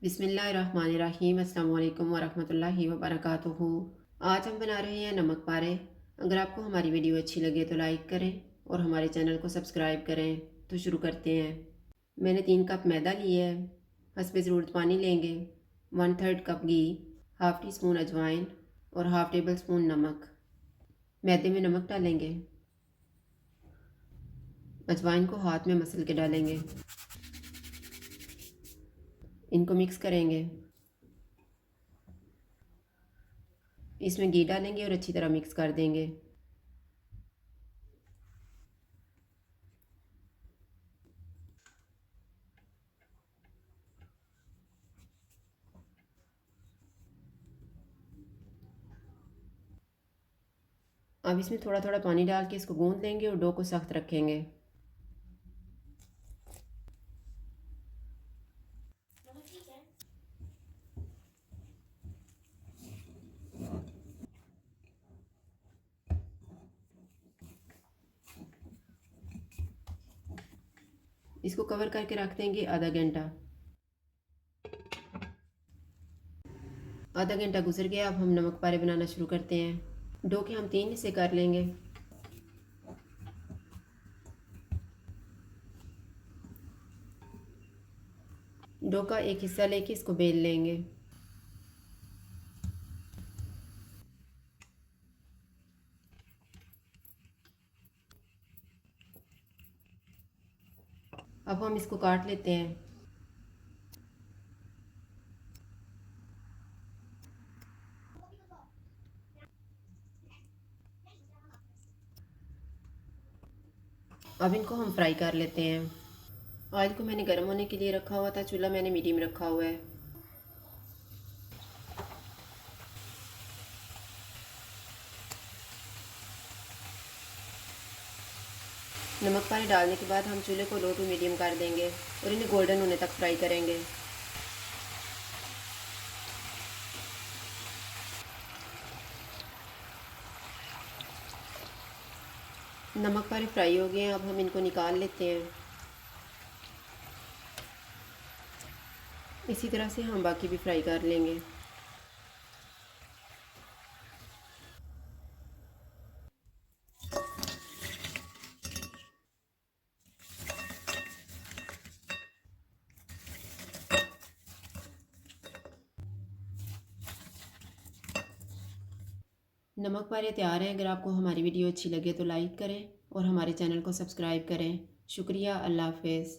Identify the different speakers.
Speaker 1: बिस्मिल्लाहिर्रहमानिर्रहीम अस्सलाम वालेकुम वरहमतुल्लाहि वबरकातुहू। आज हम बना रहे हैं नमक पारे। अगर आपको हमारी वीडियो अच्छी लगे तो लाइक करें और हमारे चैनल को सब्सक्राइब करें। तो शुरू करते हैं। मैंने 3 कप मैदा लिया है। हस्बे ज़रूरत पानी लेंगे। 1/3 कप घी, हाफ़ टी स्पून अजवाइन और हाफ़ टेबल स्पून नमक। मैदे में नमक डालेंगे। अजवाइन को हाथ में मसल के डालेंगे। इनको मिक्स करेंगे। इसमें घी डालेंगे और अच्छी तरह मिक्स कर देंगे। अब इसमें थोड़ा थोड़ा पानी डाल के इसको गूंद लेंगे और डो को सख्त रखेंगे। इसको कवर करके रख देंगे आधा घंटा। आधा घंटा गुजर गया। अब हम नमक पारे बनाना शुरू करते हैं। डो के हम 3 हिस्से कर लेंगे। डो का एक हिस्सा लेके इसको बेल लेंगे। अब हम इसको काट लेते हैं। अब इनको हम फ्राई कर लेते हैं। ऑयल को मैंने गर्म होने के लिए रखा हुआ था। चूल्हा मैंने मीडियम रखा हुआ है। नमक पारे डालने के बाद हम चूल्हे को लो टू मीडियम कर देंगे और इन्हें गोल्डन होने तक फ्राई करेंगे। नमक पारे फ्राई हो गए हैं। अब हम इनको निकाल लेते हैं। इसी तरह से हम बाकी भी फ्राई कर लेंगे। नमक पारे तैयार है। अगर आपको हमारी वीडियो अच्छी लगे तो लाइक करें और हमारे चैनल को सब्सक्राइब करें। शुक्रिया। अल्लाह हाफ़िज़।